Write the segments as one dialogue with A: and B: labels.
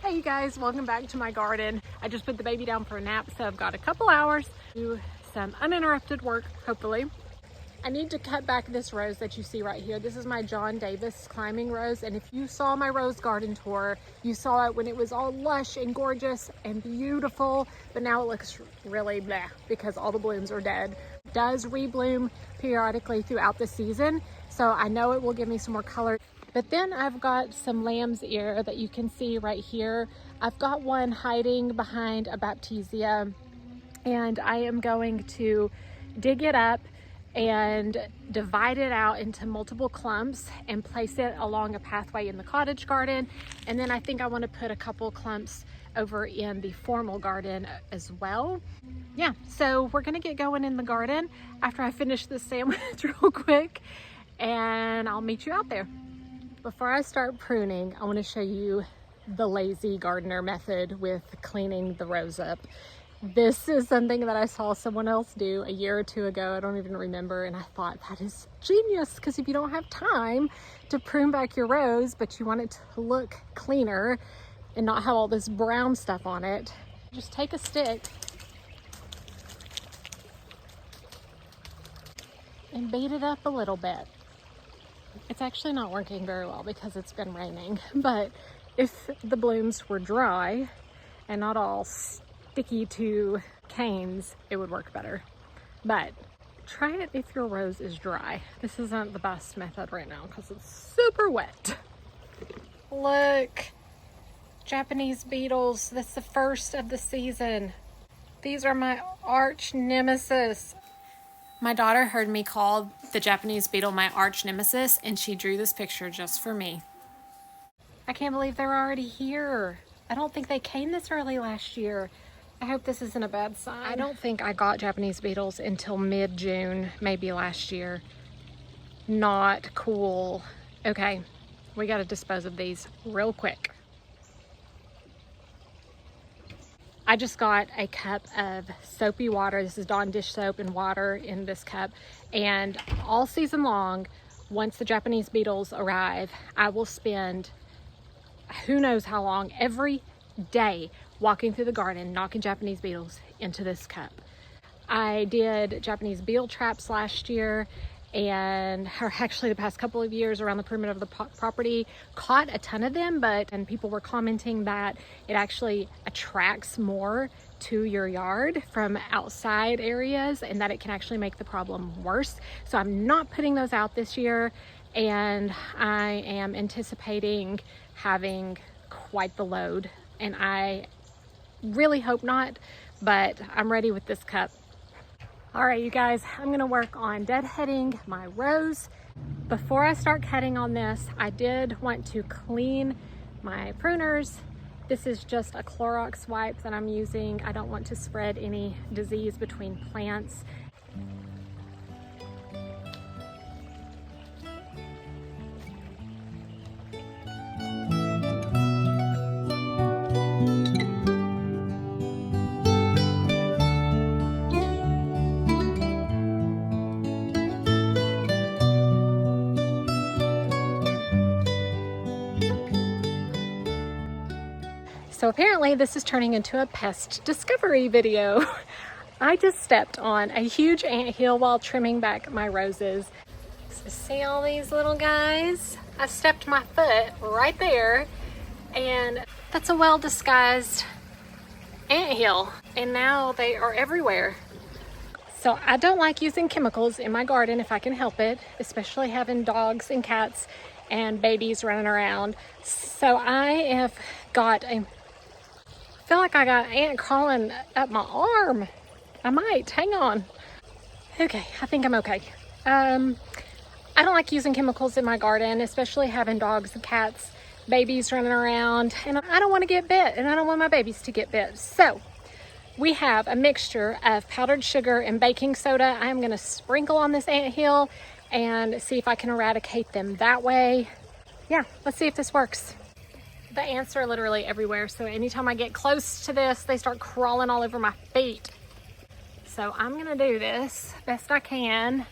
A: Hey you guys, welcome back to my garden. I just put the baby down for a nap, so I've got a couple hours to do some uninterrupted work, hopefully. I need to cut back this rose that you see right here. This is my John Davis climbing rose, and if you saw my rose garden tour, you saw it when it was all lush and gorgeous and beautiful, but now it looks really bleh because all the blooms are dead. It does rebloom periodically throughout the season, so I know it will give me some more color. But then I've got some lamb's ear that you can see right here. I've got one hiding behind a Baptisia, and I am going to dig it up and divide it out into multiple clumps and place it along a pathway in the cottage garden. And then I think I want to put a couple clumps over in the formal garden as well. Yeah, so we're gonna get going in the garden after I finish this sandwich real quick, and I'll meet you out there. Before I start pruning, I want to show you the lazy gardener method with cleaning the rose up. This is something that I saw someone else do a year or two ago. I don't even remember, and I thought that is genius, because if you don't have time to prune back your rose, but you want it to look cleaner and not have all this brown stuff on it, just take a stick and beat it up a little bit. It's actually not working very well because it's been raining, but if the blooms were dry and not all sticky to canes, it would work better. But try it if your rose is dry. This isn't the best method right now because it's super wet. Look, Japanese beetles. That's the first of the season. These are my arch nemesis. My daughter heard me call the Japanese beetle my arch nemesis, and she drew this picture just for me. I can't believe they're already here. I don't think they came this early last year. I hope this isn't a bad sign. I don't think I got Japanese beetles until mid-June, maybe last year. Not cool. Okay, we gotta dispose of these real quick. I just got a cup of soapy water. This is Dawn dish soap and water in this cup. And all season long, once the Japanese beetles arrive, I will spend who knows how long every day walking through the garden, knocking Japanese beetles into this cup. I did Japanese beetle traps last year, and actually the past couple of years around the perimeter of the property, caught a ton of them, and people were commenting that it actually attracts more to your yard from outside areas and that it can actually make the problem worse. So I'm not putting those out this year, and I am anticipating having quite the load, and I really hope not, but I'm ready with this cup. All right, you guys, I'm gonna work on deadheading my rose. Before I start cutting on this, I did want to clean my pruners. This is just a Clorox wipe that I'm using. I don't want to spread any disease between plants. So apparently this is turning into a pest discovery video. I just stepped on a huge anthill while trimming back my roses. So see all these little guys? I stepped my foot right there, and that's a well-disguised anthill, and now they are everywhere. So I don't like using chemicals in my garden if I can help it, especially having dogs and cats and babies running around. So I have got I feel like I got an ant crawling up my arm. I might, hang on. Okay, I think I'm okay. I don't like using chemicals in my garden, especially having dogs and cats, babies running around, and I don't want to get bit, and I don't want my babies to get bit. So we have a mixture of powdered sugar and baking soda. I am gonna sprinkle on this anthill and see if I can eradicate them that way. Yeah, let's see if this works. The ants are literally everywhere, so anytime I get close to this, they start crawling all over my feet. So I'm gonna do this best I can.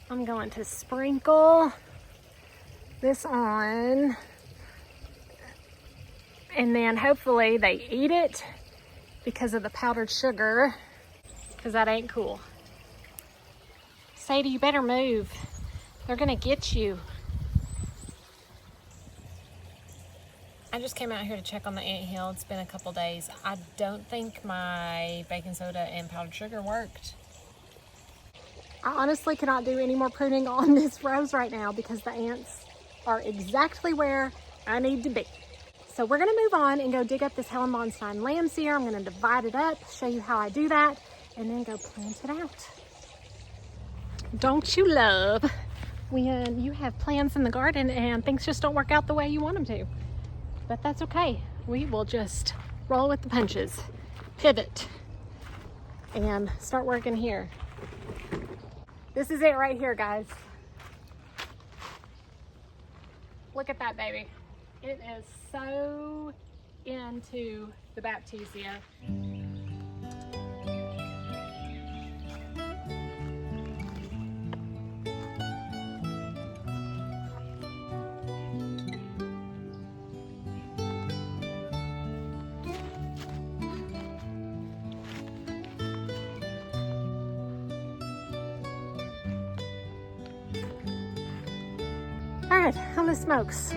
A: I'm going to sprinkle this on And then hopefully they eat it because of the powdered sugar, because that ain't cool. Sadie, you better move. They're gonna get you. I just came out here to check on the anthill. It's been a couple days. I don't think my baking soda and powdered sugar worked. I honestly cannot do any more pruning on this rose right now because the ants are exactly where I need to be. So we're gonna move on and go dig up this Helen Von Stein lamb's ear. I'm gonna divide it up, show you how I do that, and then go plant it out. Don't you love when you have plans in the garden and things just don't work out the way you want them to? But that's okay. We will just roll with the punches, pivot, and start working here. This is it right here, guys. Look at that baby. It is so into the Baptisia. All right, holy smokes.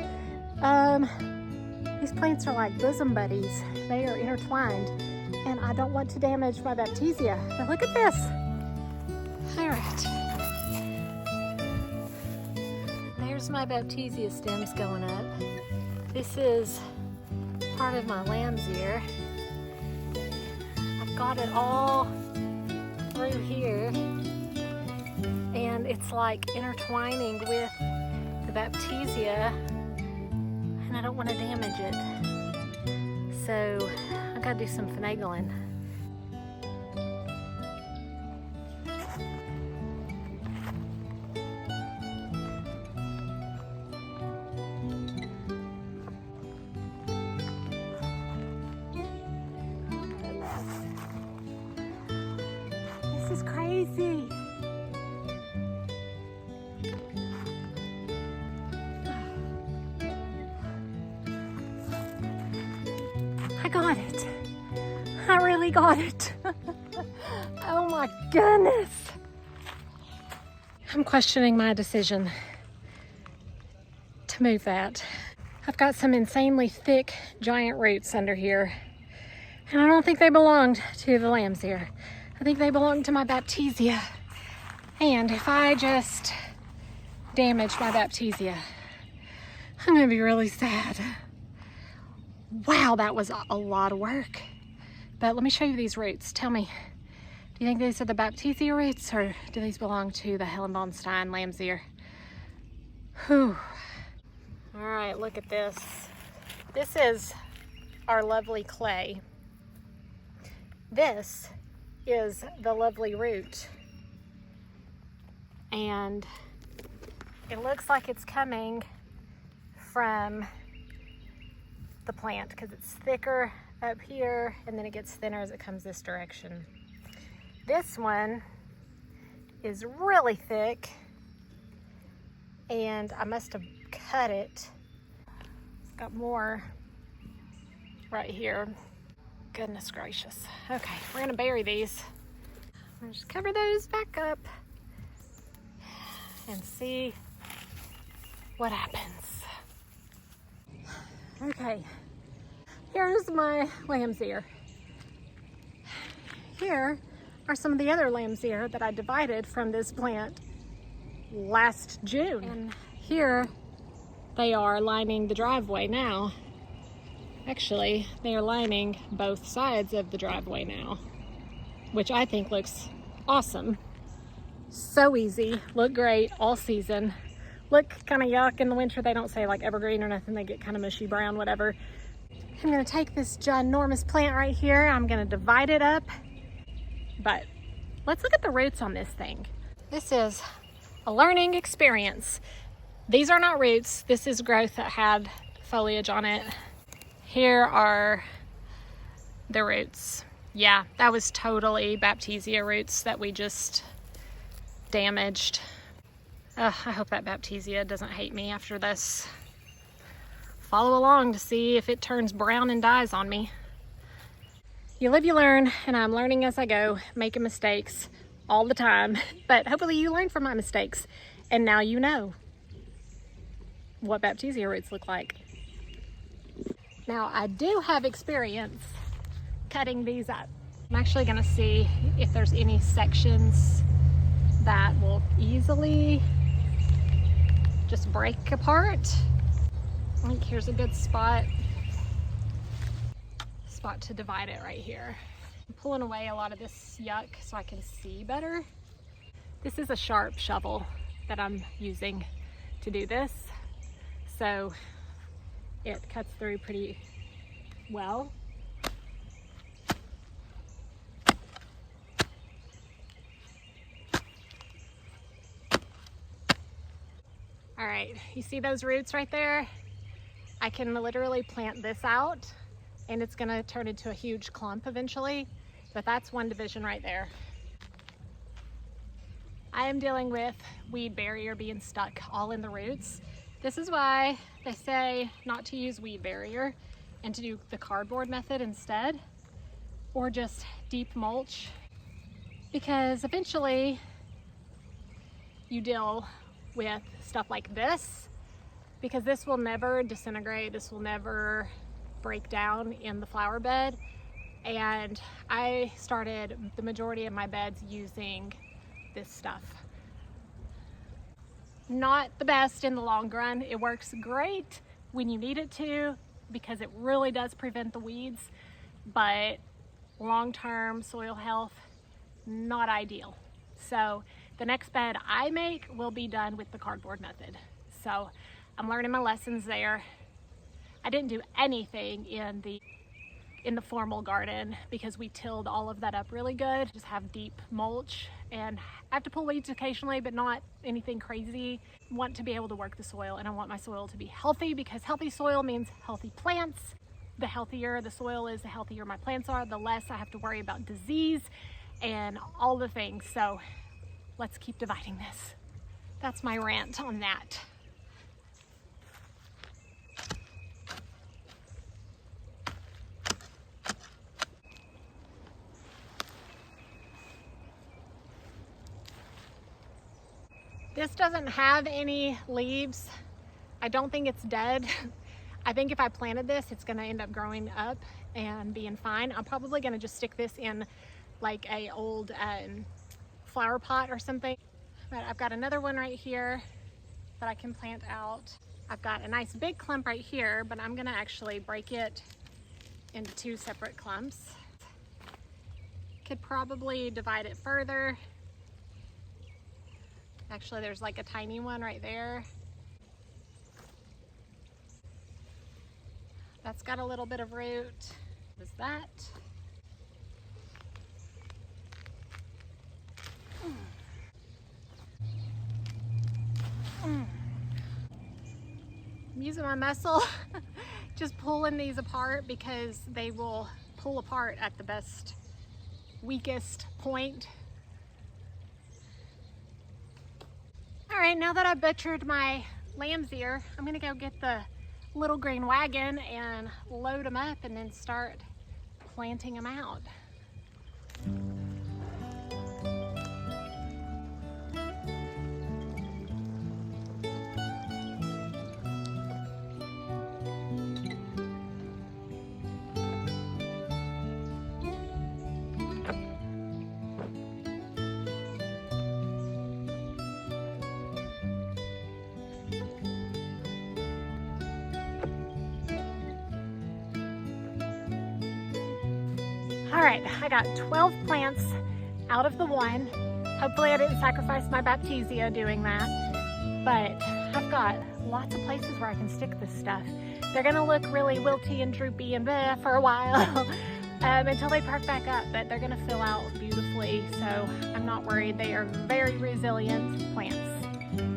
A: These plants are like bosom buddies. They are intertwined, and I don't want to damage my Baptisia. But look at this. All right. There's my Baptisia stems going up. This is part of my lamb's ear. I've got it all through here, and it's like intertwining with the Baptisia, and I don't want to damage it, so I gotta do some finagling. This is crazy. I got it. I really got it. Oh my goodness. I'm questioning my decision to move that. I've got some insanely thick giant roots under here, and I don't think they belonged to the lamb's ear. I think they belong to my Baptisia. And if I just damage my Baptisia, I'm gonna be really sad. Wow, that was a lot of work. But let me show you these roots. Tell me, do you think these are the Baptisia roots, or do these belong to the Helen Von Stein lamb's ear? Whew. All right, look at this. This is our lovely clay. This is the lovely root. And it looks like it's coming from the plant because it's thicker up here and then it gets thinner as it comes this direction. This one is really thick and I must have cut it. It's got more right here. Goodness gracious. Okay, we're gonna bury these. I'll just cover those back up and see what happens. Okay, here's my lamb's ear. Here are some of the other lamb's ear that I divided from this plant last June. And here they are lining the driveway now. Actually, they are lining both sides of the driveway now, which I think looks awesome. So easy, look great all season. Look kind of yuck in the winter. They don't say like evergreen or nothing. They get kind of mushy brown, whatever. I'm gonna take this ginormous plant right here. I'm gonna divide it up. But let's look at the roots on this thing. This is a learning experience. These are not roots. This is growth that had foliage on it. Here are the roots. Yeah, that was totally Baptisia roots that we just damaged. I hope that Baptisia doesn't hate me after this follow along to see if it turns brown and dies on me. You live, you learn, and I'm learning as I go, making mistakes all the time. But hopefully you learn from my mistakes, and now you know what Baptisia roots look like. Now, I do have experience cutting these up. I'm actually gonna see if there's any sections that will easily just break apart. I think here's a good spot to divide it right here. I'm pulling away a lot of this yuck so I can see better. This is a sharp shovel that I'm using to do this, so it cuts through pretty well. All right, you see those roots right there? I can literally plant this out and it's gonna turn into a huge clump eventually, but that's one division right there. I am dealing with weed barrier being stuck all in the roots. This is why they say not to use weed barrier and to do the cardboard method instead, or just deep mulch, because eventually you deal with stuff like this, because this will never disintegrate, this will never break down in the flower bed. And I started the majority of my beds using this stuff. Not the best in the long run. It works great when you need it to, because it really does prevent the weeds, but long-term soil health, not ideal. So the next bed I make will be done with the cardboard method. So I'm learning my lessons there. I didn't do anything in the formal garden because we tilled all of that up really good. Just have deep mulch, and I have to pull weeds occasionally, but not anything crazy. I want to be able to work the soil, and I want my soil to be healthy, because healthy soil means healthy plants. The healthier the soil is, the healthier my plants are, the less I have to worry about disease and all the things. So let's keep dividing this. That's my rant on that. This doesn't have any leaves. I don't think it's dead. I think if I planted this, it's gonna end up growing up and being fine. I'm probably gonna just stick this in like a old flower pot or something. But I've got another one right here that I can plant out. I've got a nice big clump right here, but I'm gonna actually break it into two separate clumps. Could probably divide it further. Actually, there's like a tiny one right there. That's got a little bit of root. What is that? I'm using my muscle, just pulling these apart, because they will pull apart at the best, weakest point. All right, now that I've butchered my lamb's ear, I'm gonna go get the little green wagon and load them up and then start planting them out. All right, I got 12 plants out of the one. Hopefully I didn't sacrifice my Baptisia doing that, but I've got lots of places where I can stick this stuff. They're gonna look really wilty and droopy and bleh for a while until they perk back up, but they're gonna fill out beautifully, so I'm not worried. They are very resilient plants.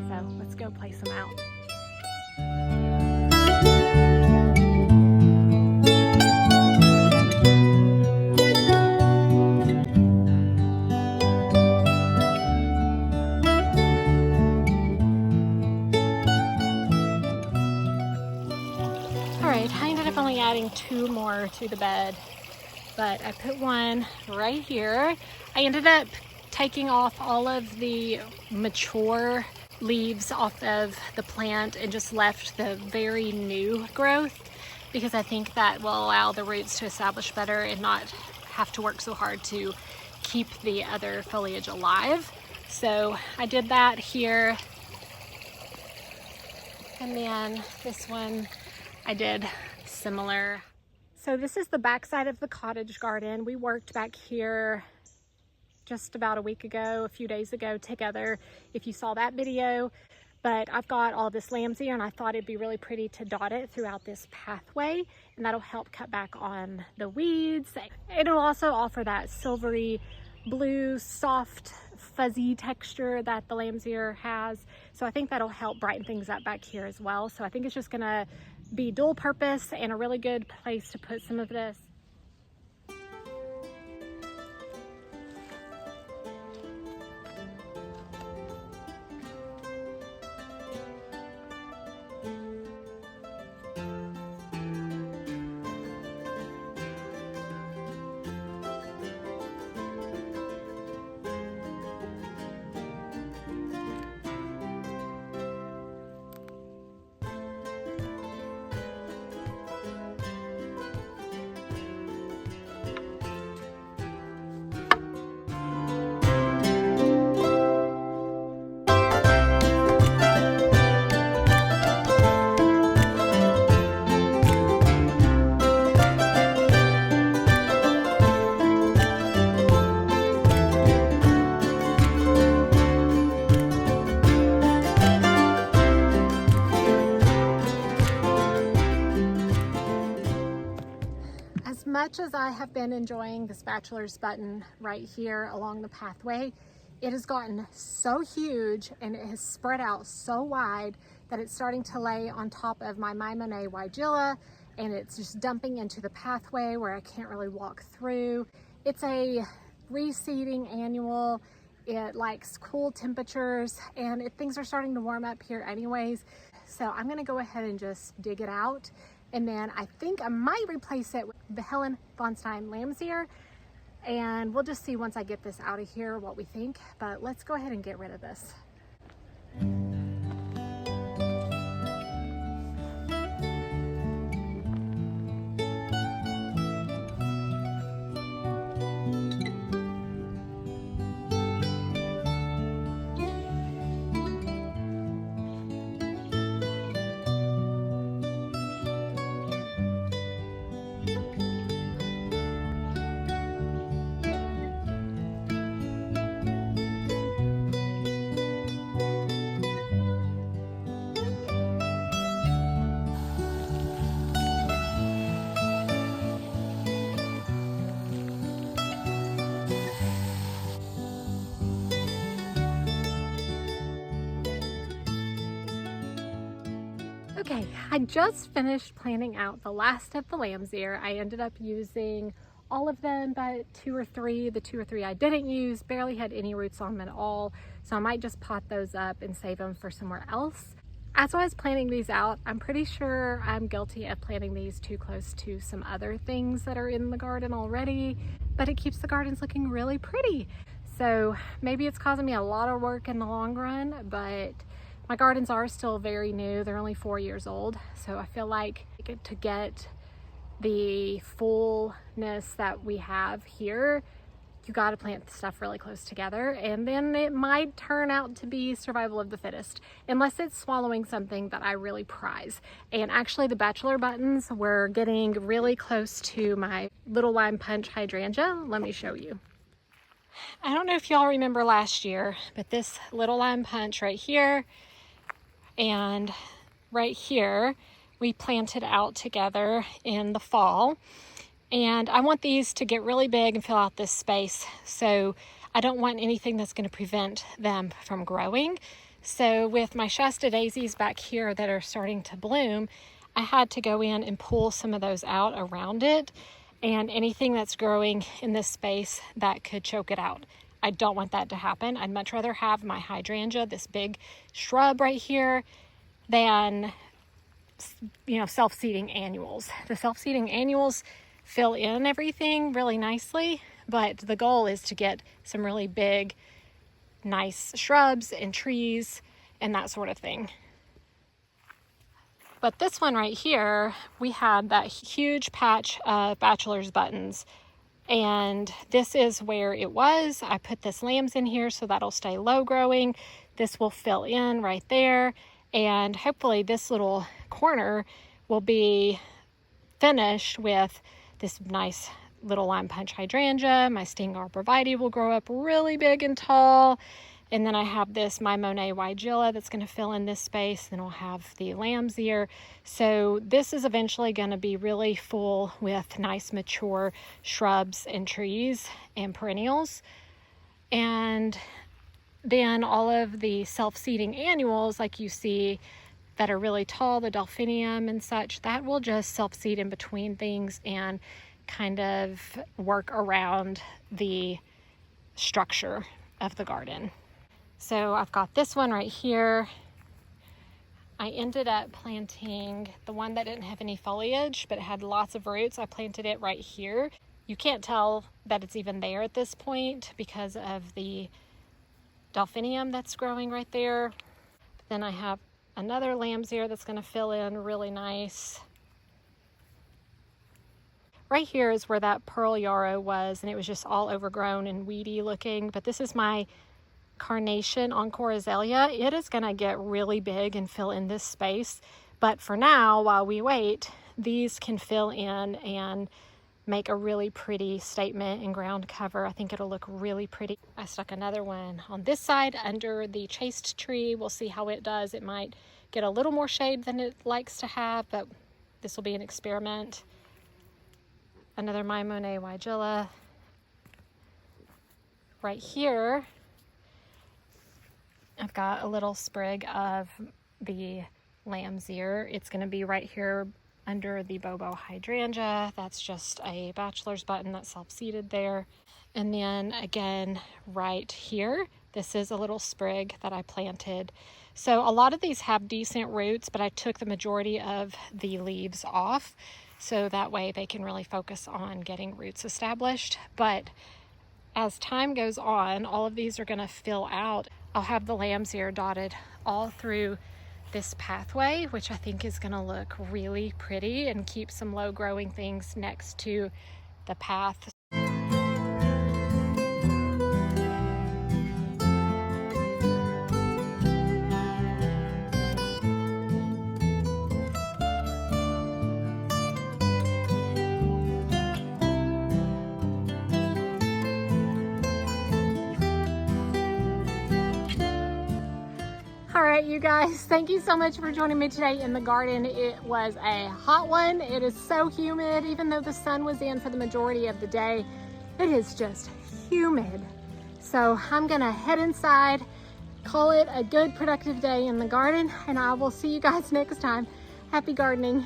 A: So let's go place them out. more to the bed, but I put one right here. I ended up taking off all of the mature leaves off of the plant and just left the very new growth, because I think that will allow the roots to establish better and not have to work so hard to keep the other foliage alive. So I did that here. And then this one I did similar. So this is the back side of the cottage garden. We worked back here just about a week ago, a few days ago together, if you saw that video. But I've got all this lambs here, and I thought it'd be really pretty to dot it throughout this pathway, and that'll help cut back on the weeds. It'll also offer that silvery blue, soft, fuzzy texture that the lamb's ear has. So I think that'll help brighten things up back here as well. So I think it's just gonna be dual purpose and a really good place to put some of this. As much as I have been enjoying this bachelor's button right here along the pathway, it has gotten so huge and it has spread out so wide that it's starting to lay on top of my Monet Weigela, and it's just dumping into the pathway where I can't really walk through. It's a reseeding annual. It likes cool temperatures, and things are starting to warm up here anyways. So I'm gonna go ahead and just dig it out. And then I think I might replace it with the Helen Von Stein lamb's ear. And we'll just see once I get this out of here what we think. But let's go ahead and get rid of this. Okay, I just finished planting out the last of the lamb's ear. I ended up using all of them, but the two or three I didn't use barely had any roots on them at all. So I might just pot those up and save them for somewhere else. As I was planting these out, I'm pretty sure I'm guilty of planting these too close to some other things that are in the garden already, but it keeps the gardens looking really pretty. So maybe it's causing me a lot of work in the long run, but my gardens are still very new. They're only 4 years old. So I feel like to get the fullness that we have here, you got to plant the stuff really close together, and then it might turn out to be survival of the fittest, unless it's swallowing something that I really prize. And actually the bachelor buttons were getting really close to my little lime punch hydrangea. Let me show you. I don't know if y'all remember last year, but this little lime punch right here and right here, we planted out together in the fall. And I want these to get really big and fill out this space. So I don't want anything that's going to prevent them from growing. So with my Shasta daisies back here that are starting to bloom, I had to go in and pull some of those out around it, and anything that's growing in this space that could choke it out. I don't want that to happen. I'd much rather have my hydrangea, this big shrub right here, than self-seeding annuals. The self-seeding annuals fill in everything really nicely, but the goal is to get some really big, nice shrubs and trees and that sort of thing. But this one right here, we had that huge patch of bachelor's buttons, and this is where it was. I put this lambs in here so that'll stay low growing. This will fill in right there, and hopefully this little corner will be finished with this nice little lime punch hydrangea. My sting arborvitae will grow up really big and tall. And then I have this my Monet Weigela that's going to fill in this space. Then I'll have the lamb's ear. So this is eventually going to be really full with nice mature shrubs and trees and perennials. And then all of the self-seeding annuals like you see that are really tall, the delphinium and such, that will just self-seed in between things and kind of work around the structure of the garden. So I've got this one right here. I ended up planting the one that didn't have any foliage, but it had lots of roots. I planted it right here. You can't tell that it's even there at this point because of the delphinium that's growing right there. Then I have another lamb's ear that's going to fill in really nice. Right here is where that pearl yarrow was, and it was just all overgrown and weedy looking. But this is my carnation encore azalea. It is going to get really big and fill in this space. But for now, while we wait, these can fill in and make a really pretty statement and ground cover. I think it'll look really pretty. I stuck another one on this side under the chaste tree. We'll see how it does. It might get a little more shade than it likes to have, but this will be an experiment. Another my Monet Weigela. Right here, I've got a little sprig of the lamb's ear. It's going to be right here under the bobo hydrangea. That's just a bachelor's button that's self-seeded there. And then again, right here, this is a little sprig that I planted. So a lot of these have decent roots, but I took the majority of the leaves off so that way they can really focus on getting roots established. But as time goes on, all of these are going to fill out. I'll have the lamb's ear dotted all through this pathway, which I think is going to look really pretty and keep some low growing things next to the path. All right, you guys, thank you so much for joining me today in the garden. It was a hot one. It is so humid. Even though the sun was in for the majority of the day, it is just humid. So I'm gonna head inside, call it a good productive day in the garden, and I will see you guys next time. Happy gardening.